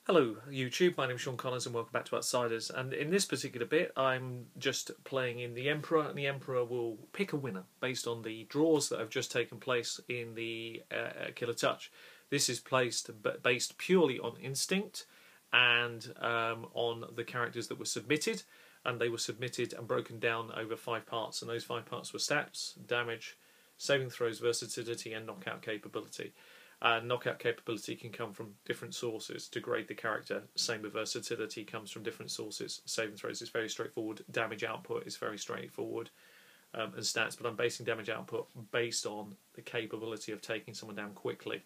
Hello YouTube, my name is Sean Connors and welcome back to Outsiders, and in this particular bit I'm just playing in the Emperor, and the Emperor will pick a winner based on the draws that have just taken place in the Killer Touch. This is based purely on instinct and on the characters that were submitted, and they were submitted and broken down over 5 parts, and those 5 parts were stats, damage, saving throws, versatility and knockout capability. Knockout capability can come from different sources to grade the character. Same with versatility, comes from different sources. Saving throws is very straightforward. Damage output is very straightforward, and stats. But I'm basing damage output based on the capability of taking someone down quickly.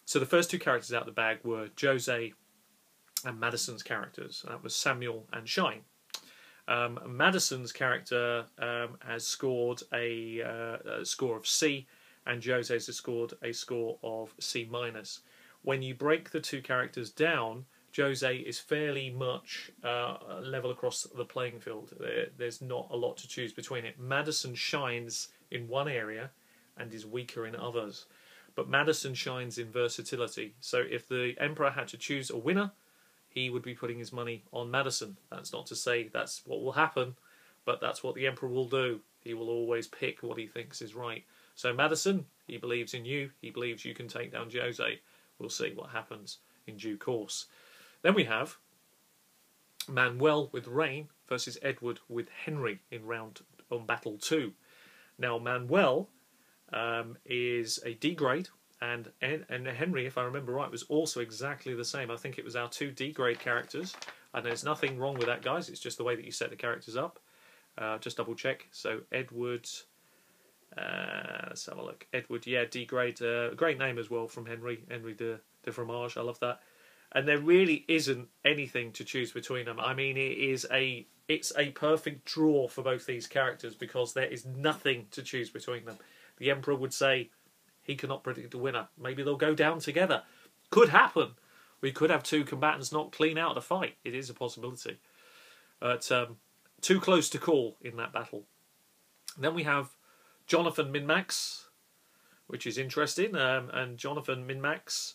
So the first 2 characters out of the bag were Jose and Madison's characters. That was Samuel and Shine. Madison's character has scored a score of C, and Jose's has scored a score of C-. When you break the 2 characters down, Jose is fairly much level across the playing field. There's not a lot to choose between it. Madison shines in one area and is weaker in others. But Madison shines in versatility. So if the Emperor had to choose a winner, he would be putting his money on Madison. That's not to say that's what will happen, but that's what the Emperor will do. He will always pick what he thinks is right. So Madison, he believes in you. He believes you can take down Jose. We'll see what happens in due course. Then we have Manuel with Rain versus Edward with Henry on battle 2. Now Manuel is a D grade, and Henry, if I remember right, was also exactly the same. I think it was our 2 D grade characters, and there's nothing wrong with that, guys. It's just the way that you set the characters up. Just double check. So Edward. Let's have a look. Edward, yeah, D grade. Great name as well from Henry de Fromage. I love that. And there really isn't anything to choose between them. I mean, it's a perfect draw for both these characters because there is nothing to choose between them. The Emperor would say he cannot predict a winner. Maybe they'll go down together. Could happen. We could have 2 combatants not clean out of the fight. It is a possibility. But too close to call in that battle. And then we have Jonathan Minmax, which is interesting, and Jonathan Minmax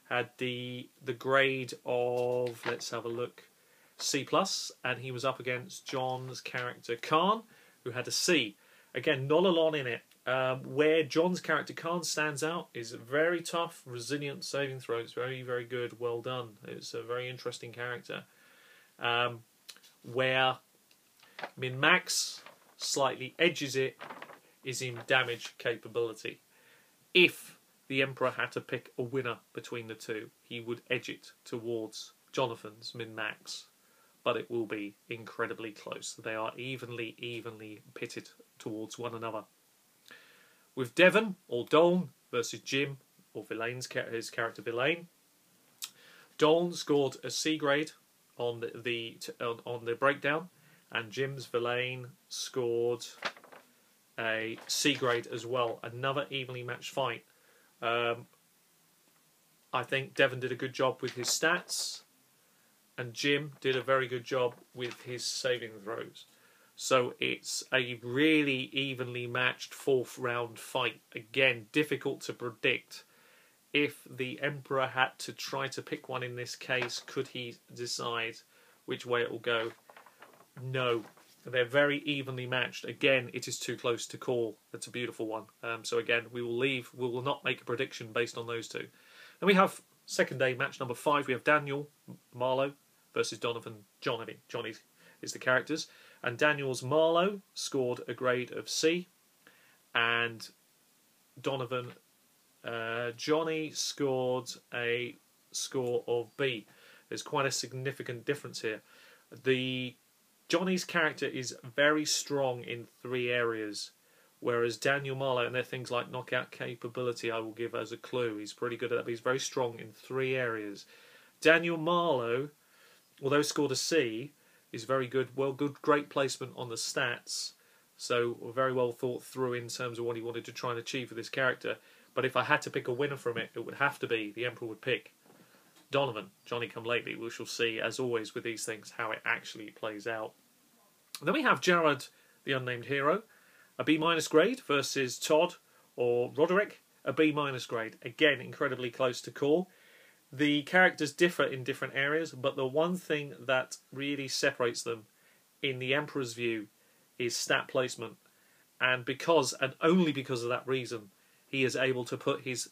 had the grade of, let's have a look, C+, and he was up against John's character Khan, who had a C. Again, not a lot in it. Where John's character Khan stands out is very tough, resilient saving throws, very, very good, well done. It's a very interesting character. Where Minmax slightly edges it is in damage capability. If the Emperor had to pick a winner between the 2, he would edge it towards Jonathan's Minmax, but it will be incredibly close. They are evenly pitted towards one another. With Devon or Doln versus Jim or his character Villain, Doln scored a C grade on the breakdown, and Jim's Villain scored a C grade as well. Another evenly matched fight. I think Devon did a good job with his stats, and Jim did a very good job with his saving throws. So it's a really evenly matched 4th round fight. Again, difficult to predict. If the Emperor had to try to pick one in this case, could he decide which way it will go? No. They're very evenly matched. Again, it is too close to call. That's a beautiful one. So again, we will not make a prediction based on those 2. Then we have second day match number 5. We have Daniel Marlowe versus Donovan Johnny. Johnny is the characters. And Daniel's Marlowe scored a grade of C. And Donovan Johnny scored a score of B. There's quite a significant difference here. Johnny's character is very strong in 3 areas, whereas Daniel Marlowe, and they're things like knockout capability, I will give as a clue. He's pretty good at that, but he's very strong in 3 areas. Daniel Marlowe, although scored a C, is very good. Great placement on the stats, so very well thought through in terms of what he wanted to try and achieve with this character. But if I had to pick a winner from it, it would have to be the Emperor would pick Donovan, Johnny come lately. We shall see, as always with these things, how it actually plays out. Then we have Jared, the unnamed hero, a B- grade versus Todd or Roderick, a B- grade. Again, incredibly close to call. The characters differ in different areas, but the one thing that really separates them, in the Emperor's view, is stat placement. And only because of that reason, he is able to put his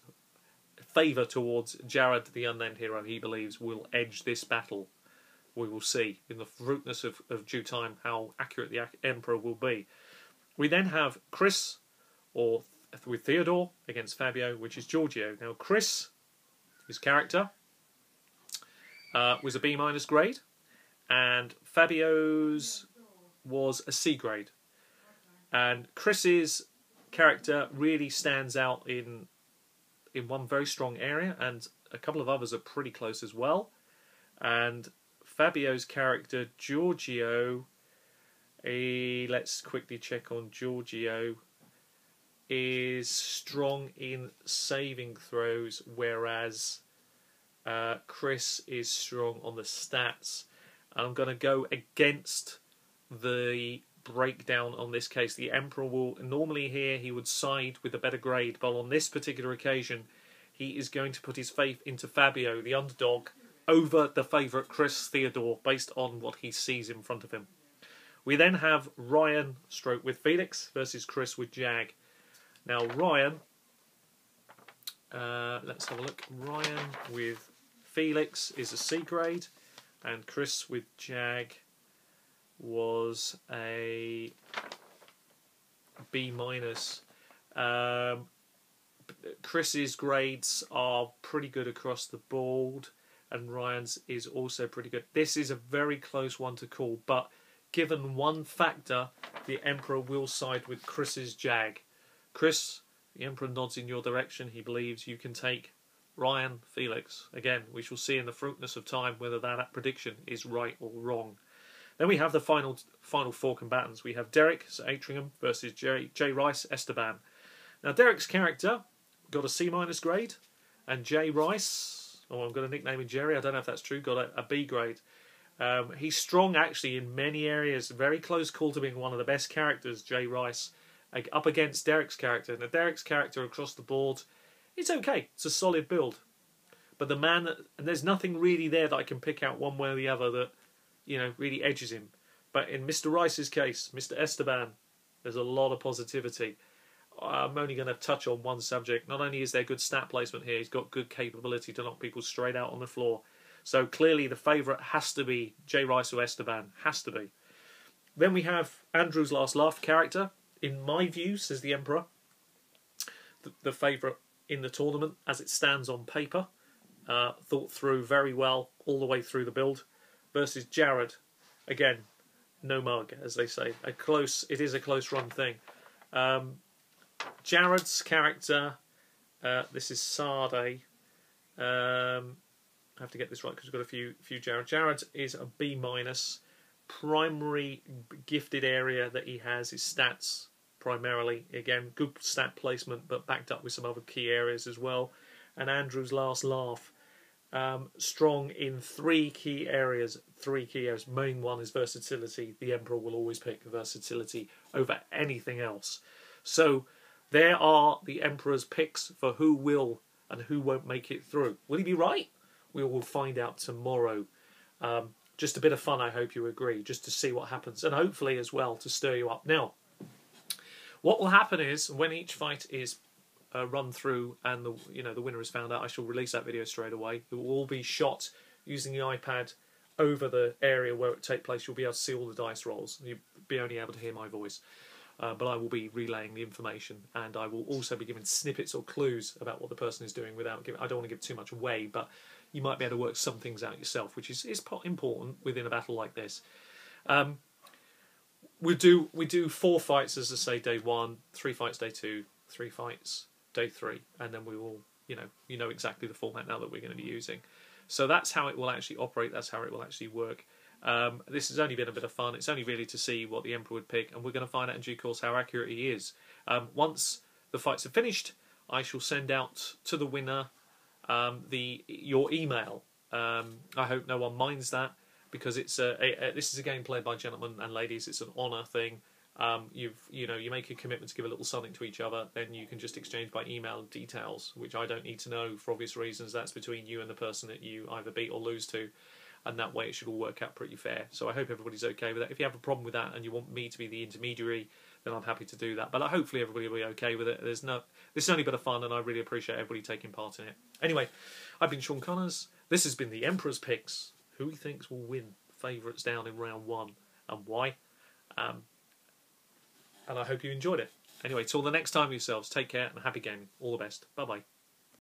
favour towards Jared, the unnamed hero he believes will edge this battle. We will see in the fruitness of due time how accurate the Emperor will be. We then have Chris, with Theodore, against Fabio, which is Giorgio. Now, Chris, his character, was a B- grade, and Fabio's was a C grade. And Chris's character really stands out in one very strong area, and a couple of others are pretty close as well. And Fabio's character, Giorgio, let's quickly check on Giorgio, is strong in saving throws, whereas Chris is strong on the stats. And I'm going to go against the breakdown on this case. The Emperor will normally here he would side with the better grade, but on this particular occasion he is going to put his faith into Fabio, the underdog, over the favourite Chris Theodore, based on what he sees in front of him. We then have Ryan with Felix versus Chris with Jag. Now Ryan, let's have a look. Ryan with Felix is a C grade, and Chris with Jag was a B-. Chris's grades are pretty good across the board, and Ryan's is also pretty good. This is a very close one to call, but given one factor, the Emperor will side with Chris's Jag. Chris, the Emperor nods in your direction. He believes you can take Ryan, Felix. Again, we shall see in the fruitness of time whether that prediction is right or wrong. Then we have the final four combatants. We have Derek Atringham versus Jay Rice Esteban. Now Derek's character got a C- grade, and Jay Rice, I'm going to nickname him Jerry, I don't know if that's true, got a B grade. He's strong actually in many areas, very close call to being one of the best characters, Jay Rice, up against Derek's character. Now Derek's character across the board, it's okay, it's a solid build. But and there's nothing really there that I can pick out one way or the other that, really edges him. But in Mr. Rice's case, Mr. Esteban, there's a lot of positivity. I'm only going to touch on one subject. Not only is there good stat placement here, he's got good capability to knock people straight out on the floor. So clearly the favourite has to be Jay Rice or Esteban. Has to be. Then we have Andrew's Last Laugh character. In my view, says the Emperor, the favourite in the tournament as it stands on paper. Thought through very well all the way through the build. Versus Jared. Again, no mug, as they say. It is a close run thing. Jared's character, this is Sade. I have to get this right because we've got a few Jared. Jared is a B-. Primary gifted area that he has is stats, primarily. Again, good stat placement, but backed up with some other key areas as well. And Andrew's Last Laugh, strong in three key areas. Main one is versatility. The Emperor will always pick versatility over anything else. So there are the Emperor's picks for who will and who won't make it through. Will he be right? We will find out tomorrow. Just a bit of fun, I hope you agree, just to see what happens, and hopefully as well to stir you up. Now, what will happen is when each fight is run through and the winner is found out, I shall release that video straight away. It will all be shot using the iPad over the area where it take place. You'll be able to see all the dice rolls. You'll be only able to hear my voice. But I will be relaying the information, and I will also be giving snippets or clues about what the person is doing without giving. I don't want to give too much away, but you might be able to work some things out yourself, which is important within a battle like this. We do 4 fights, as I say, day 1, 3 fights day 2, 3 fights day 3, and then we will, you know exactly the format now that we're going to be using. So that's how it will actually operate. That's how it will actually work. This has only been a bit of fun. It's only really to see what the Emperor would pick, and we're going to find out in due course how accurate he is. Once the fights are finished, I shall send out to the winner your email. I hope no one minds that, because it's this is a game played by gentlemen and ladies. It's an honour thing. You make a commitment to give a little something to each other, then you can just exchange by email details, which I don't need to know for obvious reasons. That's between you and the person that you either beat or lose to, and that way it should all work out pretty fair. So I hope everybody's okay with that. If you have a problem with that and you want me to be the intermediary, then I'm happy to do that. But hopefully everybody will be okay with it. This is only a bit of fun, and I really appreciate everybody taking part in it. Anyway, I've been Sean Connors. This has been the Emperor's Picks. Who he thinks will win? Favourites down in round 1, and why? And I hope you enjoyed it. Anyway, till the next time yourselves, take care and happy gaming. All the best. Bye-bye.